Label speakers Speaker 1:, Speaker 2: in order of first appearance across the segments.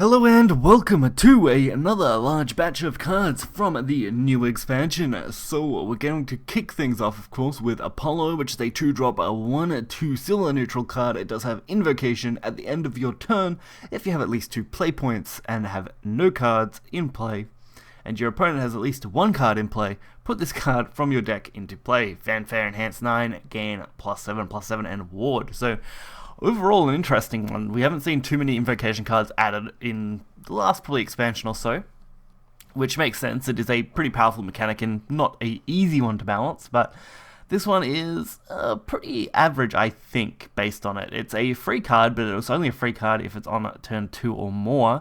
Speaker 1: Hello and welcome to another large batch of cards from the new expansion. So we're going to kick things off, of course, with Apollo, which is a 2-drop, a 1/2 silver neutral card. It does have invocation at the end of your turn if you have at least 2 play points and have no cards in play, and your opponent has at least 1 card in play. Put this card from your deck into play. Fanfare enhance 9, gain +7/+7, and ward. So overall, an interesting one. We haven't seen too many invocation cards added in the last probably expansion or so, which makes sense. It is a pretty powerful mechanic and not an easy one to balance, but this one is pretty average, I think, based on it. It's a free card, but it's only a free card if it's on turn 2 or more,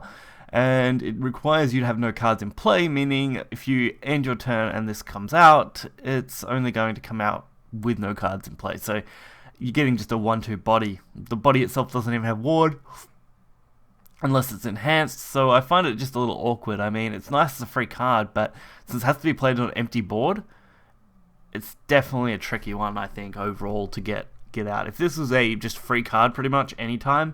Speaker 1: and it requires you to have no cards in play, meaning if you end your turn and this comes out, it's only going to come out with no cards in play. So you're getting just a 1/2 body. The body itself doesn't even have ward, unless it's enhanced, so I find it just a little awkward. I mean, it's nice as a free card, but since it has to be played on an empty board, it's definitely a tricky one, I think, overall to get out. If this was a just free card pretty much anytime,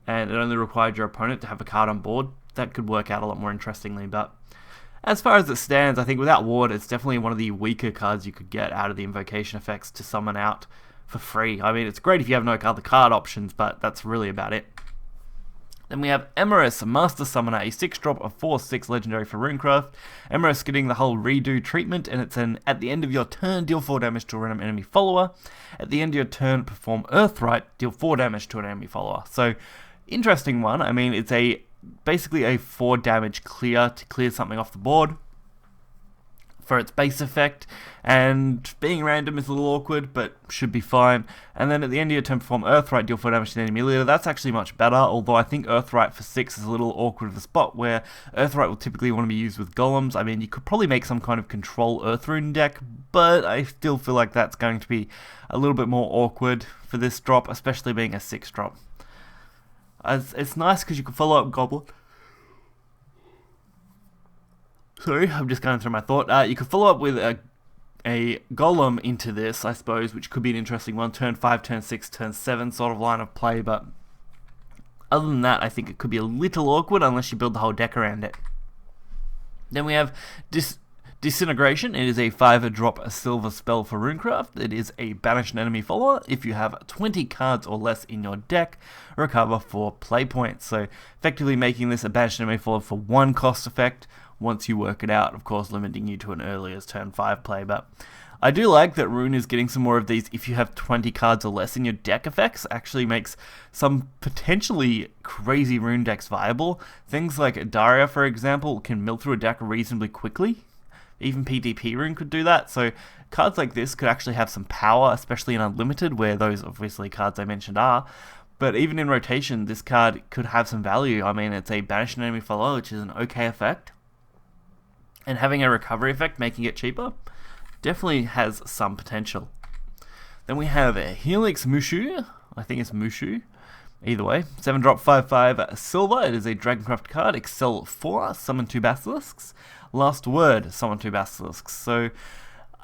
Speaker 1: and it only required your opponent to have a card on board, that could work out a lot more interestingly. But as far as it stands, I think without ward, it's definitely one of the weaker cards you could get out of the invocation effects to summon out for free. I mean, it's great if you have no other card options, but that's really about it. Then we have Emerus, Master Summoner, a 6-drop of 4/6 legendary for Runecraft. Emerus getting the whole redo treatment, and it's an at the end of your turn, deal 4 damage to a random enemy follower. At the end of your turn, perform Earthright, deal 4 damage to an enemy follower. So, interesting one. I mean, it's basically a 4 damage clear to clear something off the board for its base effect, and being random is a little awkward, but should be fine. And then at the end of your turn, perform Earthright, deal 4 damage to the enemy leader. That's actually much better, although I think Earthright for 6 is a little awkward of a spot, where Earthright will typically want to be used with golems. I mean, you could probably make some kind of control Earthrune deck, but I still feel like that's going to be a little bit more awkward for this drop, especially being a 6-drop. It's nice because you can follow up Goblin. Sorry, I'm just going through my thought. You could follow up with a golem into this, I suppose, which could be an interesting one. Turn 5, turn 6, turn 7 sort of line of play, but other than that, I think it could be a little awkward unless you build the whole deck around it. Then we have Disintegration. It is a 5-drop a silver spell for Runecraft. It is a banished enemy follower. If you have 20 cards or less in your deck, recover 4 play points. So effectively making this a banished enemy follower for 1 cost effect, once you work it out, of course, limiting you to an earlier turn 5 play. But I do like that Rune is getting some more of these if you have 20 cards or less in your deck effects. Actually makes some potentially crazy Rune decks viable. Things like Daria, for example, can mill through a deck reasonably quickly. Even PDP Rune could do that. So cards like this could actually have some power, especially in Unlimited, where those obviously cards I mentioned are. But even in rotation, this card could have some value. I mean, it's a banished enemy follower, which is an okay effect, and having a recovery effect, making it cheaper, definitely has some potential. Then we have a Helix Mushu. I think it's Mushu. Either way, 7-drop 5/5 silver. It is a Dragoncraft card. Excel 4, summon 2 Basilisks. Last Word, summon 2 Basilisks. So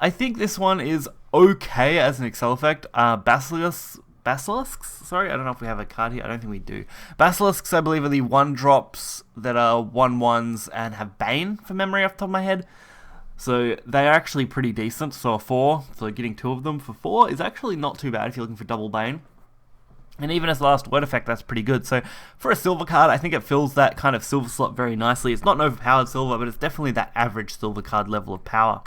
Speaker 1: I think this one is okay as an Excel effect. Basilisks? Sorry, I don't know if we have a card here. I don't think we do. Basilisks, I believe, are the 1-drops that are 1/1s and have Bane, from memory off the top of my head. So they are actually pretty decent. So a 4, so getting 2 of them for 4 is actually not too bad if you're looking for double Bane. And even as Last Word effect, that's pretty good. So for a silver card, I think it fills that kind of silver slot very nicely. It's not an overpowered silver, but it's definitely that average silver card level of power.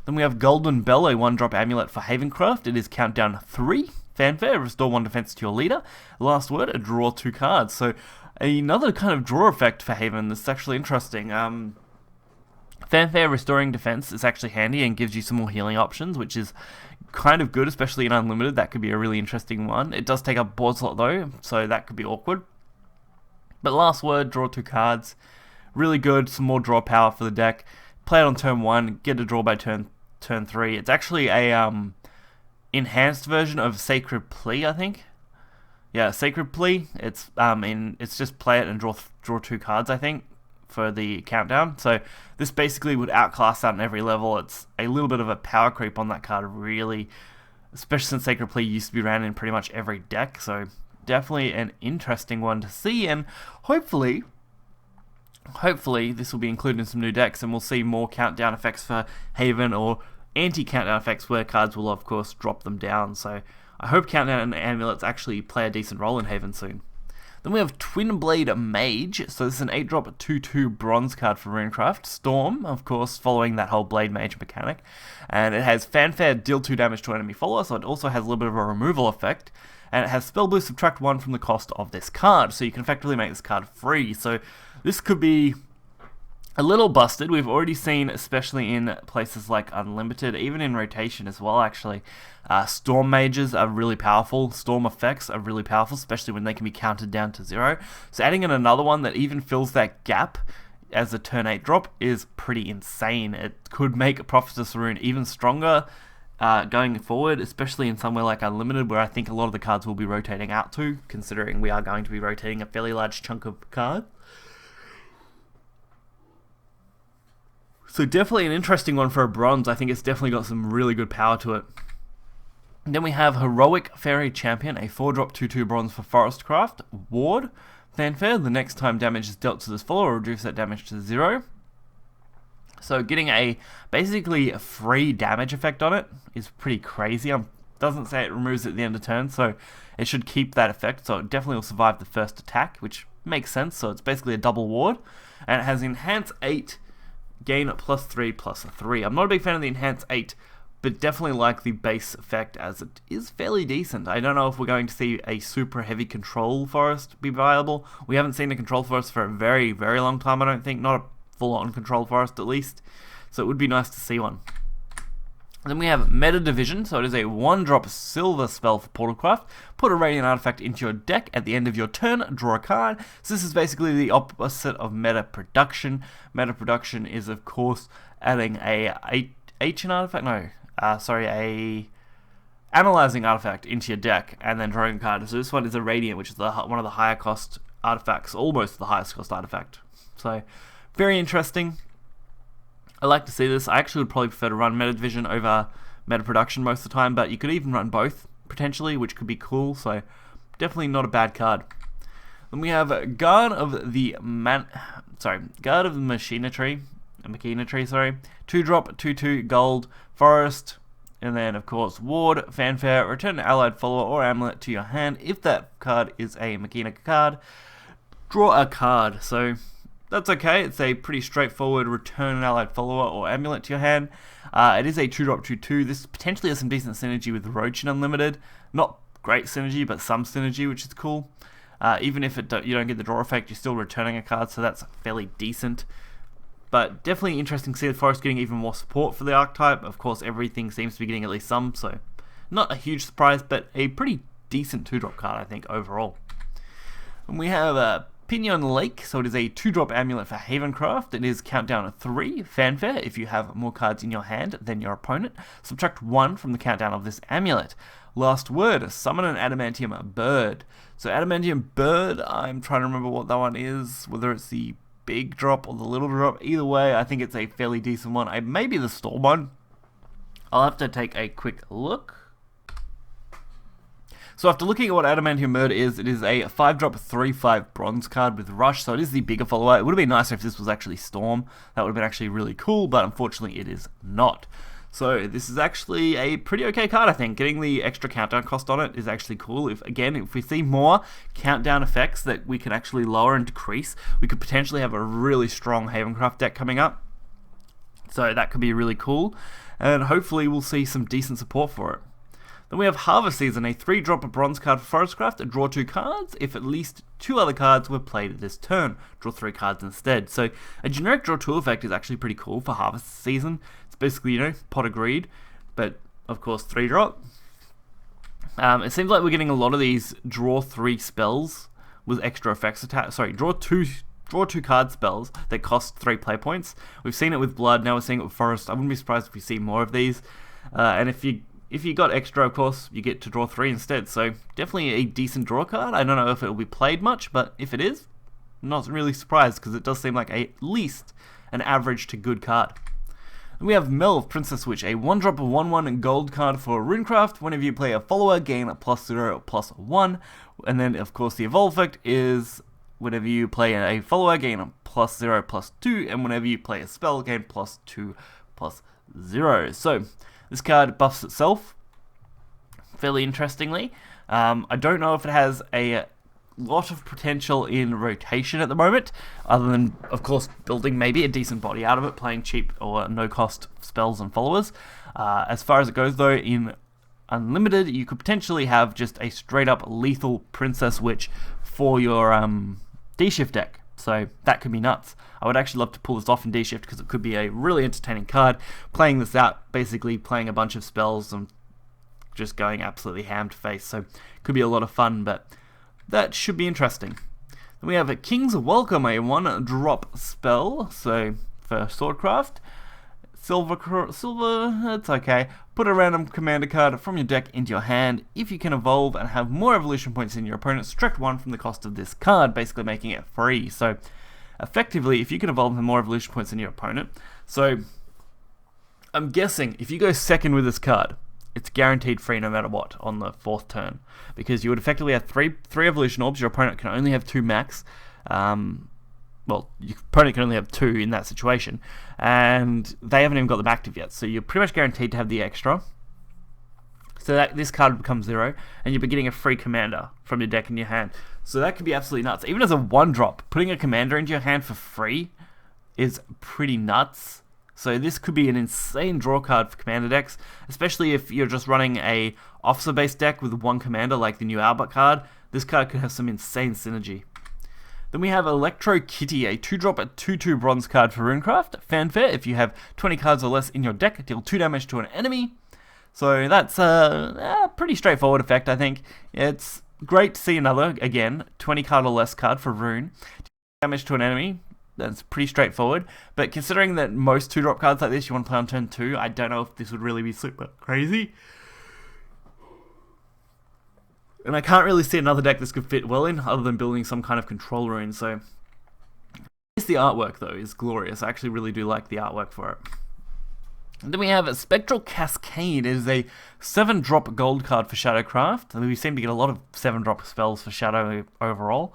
Speaker 1: Then we have Golden Bell, a 1-drop amulet for Havencraft. It is countdown 3. Fanfare, restore 1 defense to your leader. Last Word, draw 2 cards. So another kind of draw effect for Haven. This is actually interesting. Fanfare restoring defense is actually handy and gives you some more healing options, which is kind of good, especially in Unlimited. That could be a really interesting one. It does take up board slot though, so that could be awkward. But Last Word, draw 2 cards. Really good, some more draw power for the deck. Play it on turn 1, get a draw by turn 3. It's actually a enhanced version of Sacred Plea, I think. Yeah, Sacred Plea. It's it's just play it and draw 2 cards, I think, for the countdown. So this basically would outclass that on every level. It's a little bit of a power creep on that card, really, especially since Sacred Plea used to be ran in pretty much every deck. So definitely an interesting one to see, and hopefully hopefully this will be included in some new decks, and we'll see more countdown effects for Haven, or anti-countdown effects where cards will of course drop them down. So I hope countdown and amulets actually play a decent role in Haven soon. Then we have Twin Blade Mage. So this is an 8-drop 2/2 bronze card for Runecraft. Storm, of course, following that whole Blade Mage mechanic. And it has Fanfare, deal 2 damage to enemy follower, so it also has a little bit of a removal effect. And it has Spell Boost, subtract 1 from the cost of this card. So you can effectively make this card free. So this could be a little busted. We've already seen, especially in places like Unlimited, even in rotation as well, actually, Storm Mages are really powerful. Storm effects are really powerful, especially when they can be counted down to 0. So adding in another one that even fills that gap as a turn 8 drop is pretty insane. It could make Prophetess Rune even stronger going forward, especially in somewhere like Unlimited, where I think a lot of the cards will be rotating out to, considering we are going to be rotating a fairly large chunk of cards. So definitely an interesting one for a bronze. I think it's definitely got some really good power to it. And then we have Heroic Fairy Champion, a 4-drop 2/2 bronze for Forestcraft. Ward, Fanfare, the next time damage is dealt to this follower, reduce that damage to 0. So getting a basically a free damage effect on it is pretty crazy. Doesn't say it removes it at the end of turn, so it should keep that effect. So it definitely will survive the first attack, which makes sense. So it's basically a double ward. And it has Enhance 8, gain +3/+3. I'm not a big fan of the Enhance 8, but definitely like the base effect, as it is fairly decent. I don't know if we're going to see a super heavy control forest be viable. We haven't seen a control forest for a very, very long time, I don't think. Not a full-on control forest, at least. So it would be nice to see one. Then we have Meta Division, so it is a 1-drop silver spell for Portalcraft. Put a Radiant Artifact into your deck at the end of your turn, draw a card. So this is basically the opposite of Meta Production. Meta Production is, of course, adding a Analyzing Artifact into your deck and then drawing a card. So this one is a Radiant, which is one of the higher cost artifacts, almost the highest cost artifact. So very interesting. I like to see this. I actually would probably prefer to run Meta Division over Meta Production most of the time, but you could even run both, potentially, which could be cool, so definitely not a bad card. Then we have Guard of the Machinery, 2-drop, 2/2 gold, Forest, and then, of course, Ward, Fanfare, return an allied follower or amulet to your hand. If that card is a Machina card, draw a card. So that's okay. It's a pretty straightforward return an allied follower or amulet to your hand. It is a 2-drop 2/2. This potentially has some decent synergy with Roach in Unlimited. Not great synergy, but some synergy, which is cool. Even if you don't get the draw effect, you're still returning a card, so that's fairly decent. But definitely interesting to see the Forest getting even more support for the archetype. Of course, everything seems to be getting at least some, so not a huge surprise, but a pretty decent 2-drop card, I think, overall. And we have Pinion Lake, so it is a 2-drop amulet for Havencraft. It is countdown of 3, Fanfare. If you have more cards in your hand than your opponent, subtract 1 from the countdown of this amulet. Last word, summon an Adamantium Bird. So Adamantium Bird, I'm trying to remember what that one is, whether it's the big drop or the little drop. Either way, I think it's a fairly decent one. Maybe the Storm one. I'll have to take a quick look. So after looking at what Adamantium Bird is, it is a 5-drop 3/5 bronze card with Rush, so it is the bigger follower. It would have been nicer if this was actually Storm. That would have been actually really cool, but unfortunately it is not. So this is actually a pretty okay card, I think. Getting the extra countdown cost on it is actually cool. If we see more countdown effects that we can actually lower and decrease, we could potentially have a really strong Havencraft deck coming up. So that could be really cool, and hopefully we'll see some decent support for it. Then we have Harvest Season, a 3-drop bronze card for Forestcraft. Draw 2 cards. If at least 2 other cards were played this turn, draw 3 cards instead. So a generic draw 2 effect is actually pretty cool for Harvest Season. It's basically, Pot of Greed, but of course 3-drop. It seems like we're getting a lot of these draw 3 spells with extra effects attached. Sorry, draw two card spells that cost 3 play points. We've seen it with Blood, now we're seeing it with Forest. I wouldn't be surprised if we see more of these. And if you got extra, of course, you get to draw 3 instead. So definitely a decent draw card. I don't know if it will be played much, but if it is, I'm not really surprised, because it does seem like at least an average to good card. And we have Melve, Princess Witch, a 1-drop 1/1 gold card for Runecraft. Whenever you play a follower, gain a +0/+1. And then, of course, the evolve effect is whenever you play a follower, gain a +0/+2, and whenever you play a spell, gain +2/+0. So this card buffs itself fairly interestingly. I don't know if it has a lot of potential in rotation at the moment, other than, of course, building maybe a decent body out of it, playing cheap or no-cost spells and followers. As far as it goes, though, in Unlimited, you could potentially have just a straight-up lethal Princess Witch for your D-Shift deck, so that could be nuts. I would actually love to pull this off in D-Shift because it could be a really entertaining card. Playing this out, basically playing a bunch of spells and just going absolutely ham to face, so could be a lot of fun, but that should be interesting. Then we have a King's Welcome, a 1-drop spell, so for Swordcraft. Silver, it's okay. Put a random commander card from your deck into your hand. If you can evolve and have more evolution points than your opponent, subtract 1 from the cost of this card, basically making it free. So, effectively, if you can evolve and have more evolution points than your opponent, so I'm guessing if you go second with this card, it's guaranteed free no matter what on the 4th turn, because you would effectively have three evolution orbs. Your opponent can only have 2 max. Well, your opponent can only have 2 in that situation, and they haven't even got them active yet, so you're pretty much guaranteed to have the extra. So that this card becomes 0, and you'll be getting a free commander from your deck in your hand. So that could be absolutely nuts. Even as a 1-drop, putting a commander into your hand for free is pretty nuts. So this could be an insane draw card for commander decks, especially if you're just running a officer-based deck with 1 commander like the new Albert card. This card could have some insane synergy. Then we have Electro Kitty, a 2-drop, a 2/2 bronze card for Runecraft. Fanfare, if you have 20 cards or less in your deck, deal 2 damage to an enemy. So that's a pretty straightforward effect, I think. It's great to see another, again, 20 card or less card for Rune. Damage to an enemy. That's pretty straightforward, but considering that most 2-drop cards like this you want to play on turn 2, I don't know if this would really be super crazy. And I can't really see another deck this could fit well in, other than building some kind of control rune, so the artwork, though, is glorious. I actually really do like the artwork for it. And then we have a Spectral Cascade. It is a 7-drop gold card for Shadowcraft. I mean, we seem to get a lot of 7-drop spells for Shadow overall.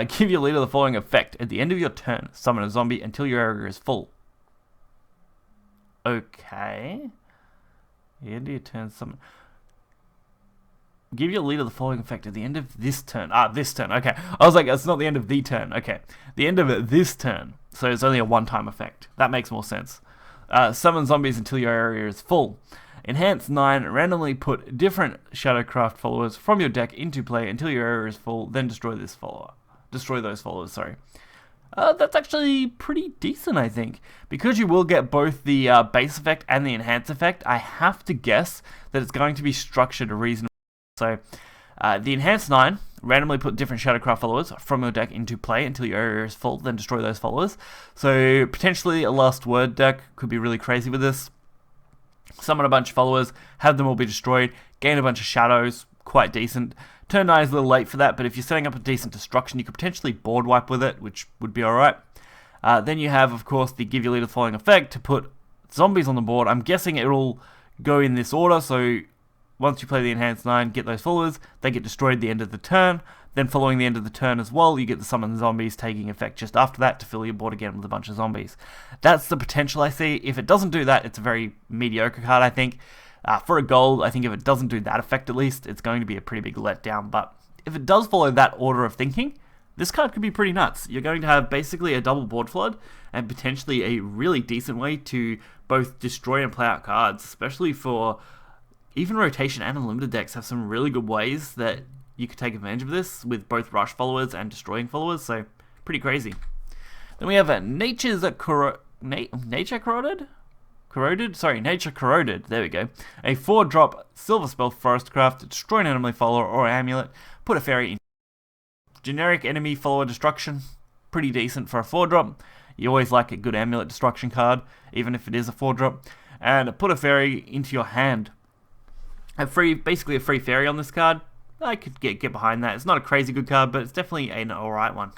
Speaker 1: Give your leader the following effect. At the end of your turn, summon a zombie until your area is full. Okay. The end of your turn, summon. Give your leader the following effect at the end of this turn. This turn. Okay. I was like, it's not the end of the turn. Okay. The end of this turn. So it's only a 1-time effect. That makes more sense. Summon zombies until your area is full. Enhance 9, randomly put different Shadowcraft followers from your deck into play until your area is full, then destroy those followers, sorry. That's actually pretty decent, I think. Because you will get both the base effect and the enhance effect, I have to guess that it's going to be structured reasonably. So, the enhance 9, randomly put different Shadowcraft followers from your deck into play until your area is full, then destroy those followers. So, potentially a Last Word deck could be really crazy with this. Summon a bunch of followers, have them all be destroyed, gain a bunch of shadows, quite decent. Turn 9 is a little late for that, but if you're setting up a decent destruction, you could potentially board wipe with it, which would be alright. Then you have, of course, the give your leader the following effect to put zombies on the board. I'm guessing it'll go in this order, so once you play the Enhanced 9, get those followers, they get destroyed at the end of the turn. Then following the end of the turn as well, you get the summon zombies taking effect just after that to fill your board again with a bunch of zombies. That's the potential I see. If it doesn't do that, it's a very mediocre card, I think. For a gold, I think if it doesn't do that effect at least, it's going to be a pretty big letdown. But if it does follow that order of thinking, this card could be pretty nuts. You're going to have basically a double board flood and potentially a really decent way to both destroy and play out cards, especially for even rotation and unlimited decks have some really good ways that you could take advantage of this with both rush followers and destroying followers, so pretty crazy. Then we have Nature Corroded, there we go. A 4-drop silver spell Forestcraft, destroy an enemy follower or amulet, put a fairy in. Generic enemy follower destruction, pretty decent for a 4-drop. You always like a good amulet destruction card, even if it is a 4-drop. And put a fairy into your hand. Basically a free fairy on this card. I could get behind that. It's not a crazy good card, but it's definitely an alright one.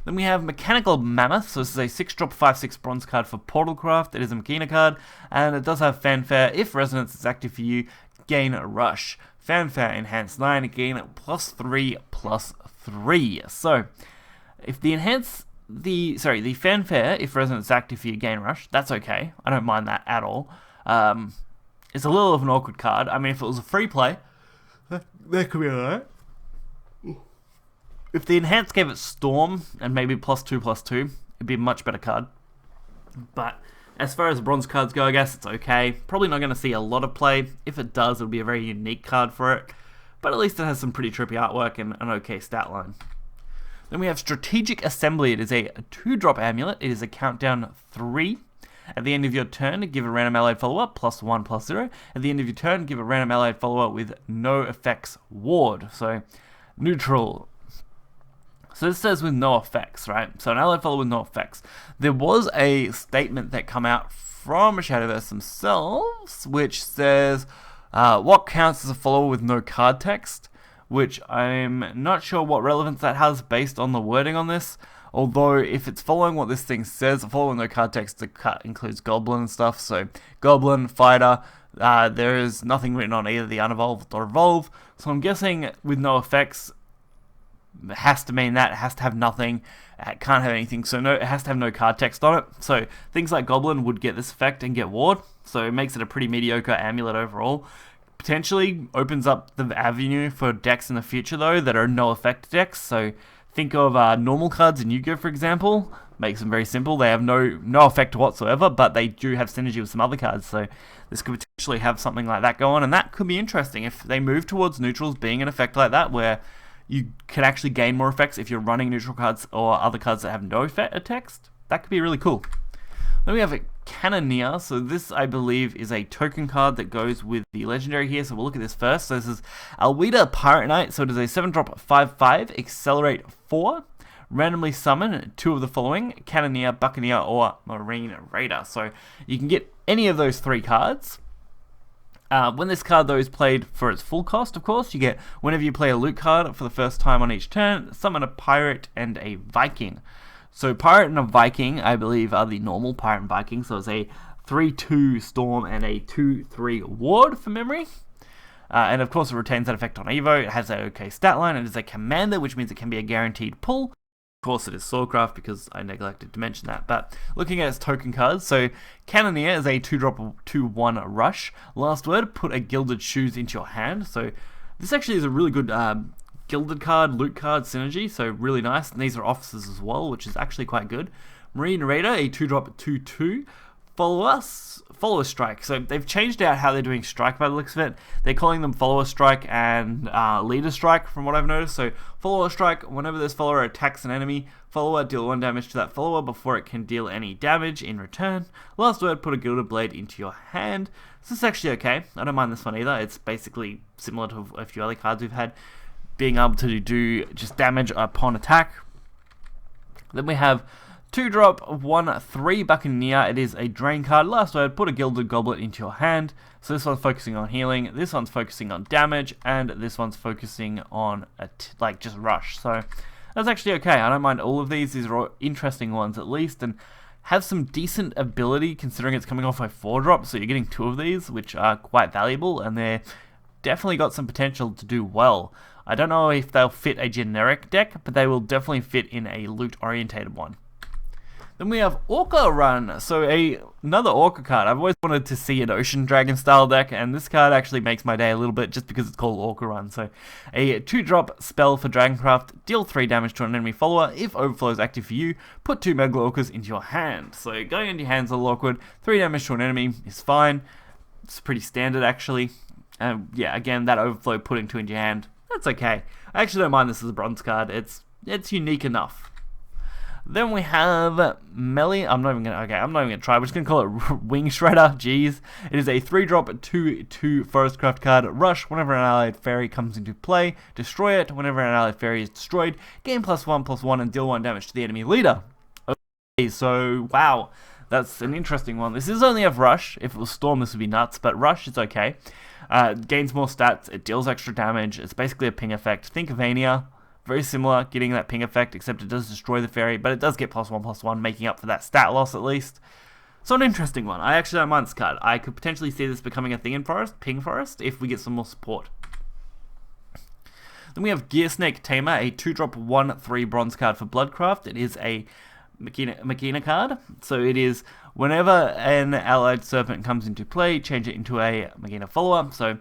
Speaker 1: Then we have Mechanical Mammoth. So this is a 6-drop 5/6 bronze card for Portalcraft. It is a Machina card, and it does have Fanfare. If Resonance is active for you, gain a Rush. Fanfare Enhance 9, gain +3/+3. So, if the Enhance the fanfare, if resonance is active for your gain rush, that's okay. I don't mind that at all. It's a little of an awkward card. I mean, if it was a free play, that could be alright. If the enhance gave it Storm and maybe +2/+2, it'd be a much better card. But as far as bronze cards go, I guess it's okay. Probably not going to see a lot of play. If it does, it'll be a very unique card for it. But at least it has some pretty trippy artwork and an okay stat line. Then we have Strategic Assembly. It is a 2-drop amulet. It is a countdown 3. At the end of your turn, give a random allied follower +1/+0. At the end of your turn, give a random allied follower with no effects ward. So, neutral. So this says with no effects, right? So an allied follower with no effects. There was a statement that come out from Shadowverse themselves, which says, what counts as a follower with no card text? Which I'm not sure what relevance that has based on the wording on this. Although, if it's following what this thing says, a follower with no card text, the cut includes Goblin and stuff. So, Goblin, Fighter, there is nothing written on either the unevolved or evolve. So I'm guessing with no effects, it has to mean that. It has to have nothing. It can't have anything. So it has to have no card text on it. So things like Goblin would get this effect and get ward. So it makes it a pretty mediocre amulet overall. Potentially opens up the avenue for decks in the future, though, that are no effect decks. So think of normal cards in Yu-Gi-Oh, for example. Makes them very simple. They have no effect whatsoever, but they do have synergy with some other cards. So this could potentially have something like that go on, and that could be interesting if they move towards neutrals being an effect like that, where you can actually gain more effects if you're running neutral cards or other cards that have no effect text. That could be really cool. Then we have a Cannoneer. So this, I believe, is a token card that goes with the legendary here. So we'll look at this first. So this is Alwida Pirate Knight. So it is a 7-drop 5/5, accelerate 4, randomly summon 2 of the following: Cannoneer, Buccaneer, or Marine Raider. So you can get any of those 3 cards. When this card, though, is played for its full cost, of course, you get, whenever you play a loot card for the first time on each turn, summon a Pirate and a Viking. So Pirate and a Viking, I believe, are the normal Pirate and Viking. So it's a 3/2 Storm and a 2/3 Ward, from memory. And of course, it retains that effect on Evo. It has that okay stat line. It is a commander, which means it can be a guaranteed pull. Of course, it is Swordcraft, because I neglected to mention that. But looking at its token cards, so Cannoneer is a 2-drop 2/1 rush. Last word, put a Gilded Shoes into your hand. So this actually is a really good gilded card, loot card synergy, so really nice. And these are officers as well, which is actually quite good. Marine Raider, a 2-drop 2/2. Follower Strike. So they've changed out how they're doing strike by the looks of it. They're calling them Follower Strike and Leader Strike, from what I've noticed. So Follower Strike, whenever this follower attacks an enemy, follower deal 1 damage to that follower before it can deal any damage in return. Last word, put a Gilded Blade into your hand. So this is actually okay. I don't mind this one either. It's basically similar to a few other cards we've had, being able to do just damage upon attack. Then we have 2-drop 1/3 Buccaneer. It is a drain card. Last word, put a Gilded Goblet into your hand. So this one's focusing on healing, this one's focusing on damage, and this one's focusing on just rush. So that's actually okay. I don't mind all of these. These are all interesting ones at least, and have some decent ability considering it's coming off a 4-drop. So you're getting 2 of these, which are quite valuable, and they're definitely got some potential to do well. I don't know if they'll fit a generic deck, but they will definitely fit in a loot-orientated one. Then we have Orca Run, so another Orca card. I've always wanted to see an Ocean Dragon style deck, and this card actually makes my day a little bit just because it's called Orca Run. So a 2-drop spell for Dragoncraft, deal 3 damage to an enemy follower. If Overflow is active for you, put 2 Mega Orcas into your hand. So going into your hand's a little awkward. 3 damage to an enemy is fine. It's pretty standard actually. Yeah, again, that Overflow putting 2 into your hand, that's okay. I actually don't mind this as a bronze card. It's unique enough. Then we have Melee. I'm not even gonna try. We're just gonna call it Wing Shredder. Jeez. It is a 3-drop 2/2 Forestcraft card. Rush whenever an allied fairy comes into play. Destroy it whenever an allied fairy is destroyed. Gain +1/+1 and deal 1 damage to the enemy leader. Okay, so wow, that's an interesting one. This is only of Rush. If it was Storm, this would be nuts. But Rush, it's okay. Gains more stats. It deals extra damage. It's basically a ping effect. Think of Vania. Very similar, getting that ping effect, except it does destroy the fairy, but it does get +1/+1, making up for that stat loss at least. So an interesting one. I actually don't mind this card. I could potentially see this becoming a thing in Forest, Ping Forest, if we get some more support. Then we have Gear Snake Tamer, a 2-drop 1/3 bronze card for Bloodcraft. It is a Machina card. So it is whenever an allied serpent comes into play, change it into a Machina follower. So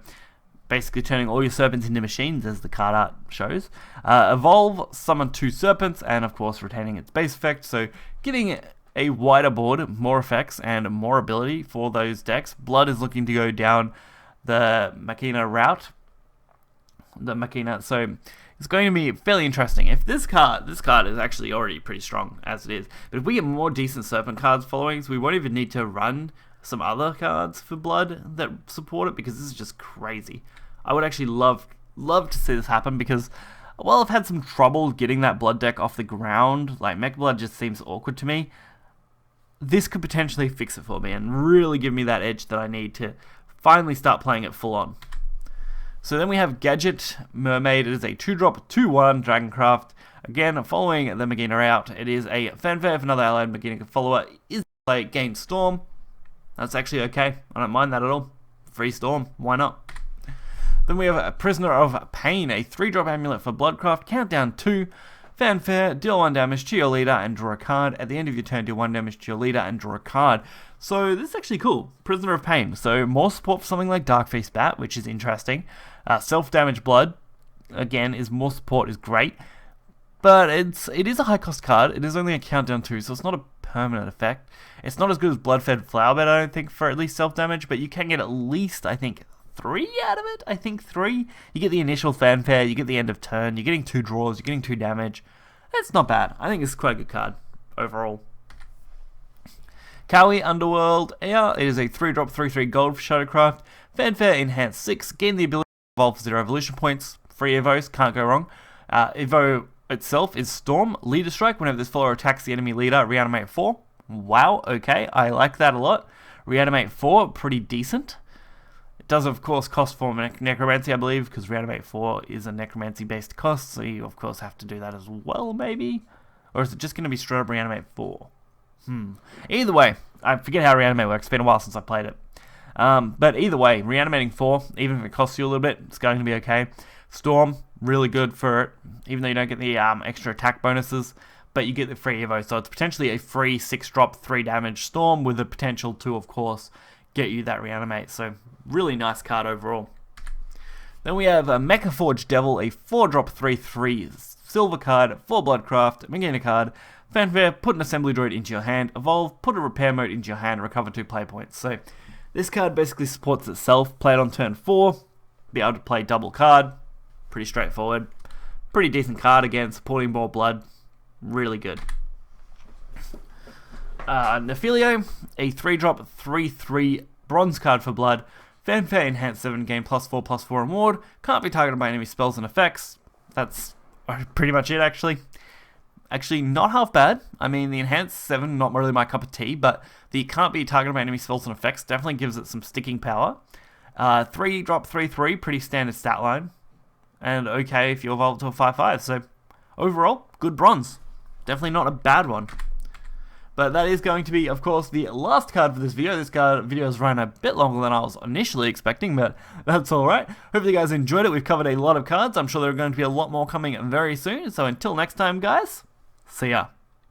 Speaker 1: basically turning all your serpents into machines, as the card art shows. Evolve, summon 2 serpents, and of course retaining its base effect. So getting a wider board, more effects, and more ability for those decks. Blood is looking to go down the Machina route. So it's going to be fairly interesting. If this card is actually already pretty strong as it is, but if we get more decent serpent cards followings, we won't even need to run some other cards for blood that support it, because this is just crazy. I would actually love to see this happen, because, well, I've had some trouble getting that blood deck off the ground. Like, Mech Blood just seems awkward to me. This could potentially fix it for me and really give me that edge that I need to finally start playing it full on. So then we have Gadget Mermaid. It is a 2-drop, 2/1 Dragoncraft. Again, following the Machina out, it is a fanfare if another allied Machina follower is play gain Storm. That's actually okay. I don't mind that at all. Free Storm, why not? Then we have a Prisoner of Pain, a 3-drop amulet for Bloodcraft. Countdown 2. Fanfare, deal 1 damage to your leader and draw a card. At the end of your turn, deal 1 damage to your leader and draw a card. So this is actually cool. Prisoner of Pain. So more support for something like Darkface Bat, which is interesting. Self-damage Blood, again, is more support, is great. But it is a high-cost card. It is only a countdown 2, so it's not a permanent effect. It's not as good as Blood-Fed Flowerbed, I don't think, for at least self-damage, but you can get at least, I think, 3 out of it. I think 3. You get the initial fanfare, you get the end of turn, you're getting 2 draws, you're getting 2 damage. It's not bad. I think it's quite a good card overall. Kawi Underworld Air. It is a 3-drop 3/3 gold for Shadowcraft. Fanfare Enhance 6. Gain the ability to evolve for 0 evolution points. Free Evos, can't go wrong. Evo itself is Storm. Leader Strike. Whenever this follower attacks the enemy leader, reanimate 4. Wow, okay, I like that a lot. Reanimate 4, pretty decent. It does, of course, cost 4 Necromancy, I believe, because Reanimate 4 is a Necromancy-based cost, so you, of course, have to do that as well, maybe? Or is it just going to be straight up Reanimate 4? Either way, I forget how Reanimate works. It's been a while since I played it. But either way, Reanimating 4, even if it costs you a little bit, it's going to be okay. Storm, really good for it, even though you don't get the extra attack bonuses, but you get the free Evo, so it's potentially a free 6-drop, 3 damage Storm with the potential to, of course, get you that Reanimate, so really nice card overall. Then we have a Mecha Forge Devil, a 4-drop 3/3 silver card for Bloodcraft, Machina card. Fanfare, put an assembly droid into your hand. Evolve, put a repair mode into your hand, recover 2 play points. So this card basically supports itself. Play it on turn 4, be able to play double card. Pretty straightforward. Pretty decent card, again, supporting more blood. Really good. Nephelio, a 3-drop 3/3 bronze card for blood. Fanfare Enhance 7, gain +4/+4 reward. Can't be targeted by enemy spells and effects. That's pretty much it, actually. Actually, not half bad. I mean, the Enhance 7, not really my cup of tea, but the can't be targeted by enemy spells and effects definitely gives it some sticking power. 3-drop 3/3, pretty standard stat line. And okay if you evolve to a 5/5. So, overall, good bronze. Definitely not a bad one. But that is going to be, of course, the last card for this video. This video has run a bit longer than I was initially expecting, but that's alright. Hopefully you guys enjoyed it. We've covered a lot of cards. I'm sure there are going to be a lot more coming very soon. So until next time, guys, see ya.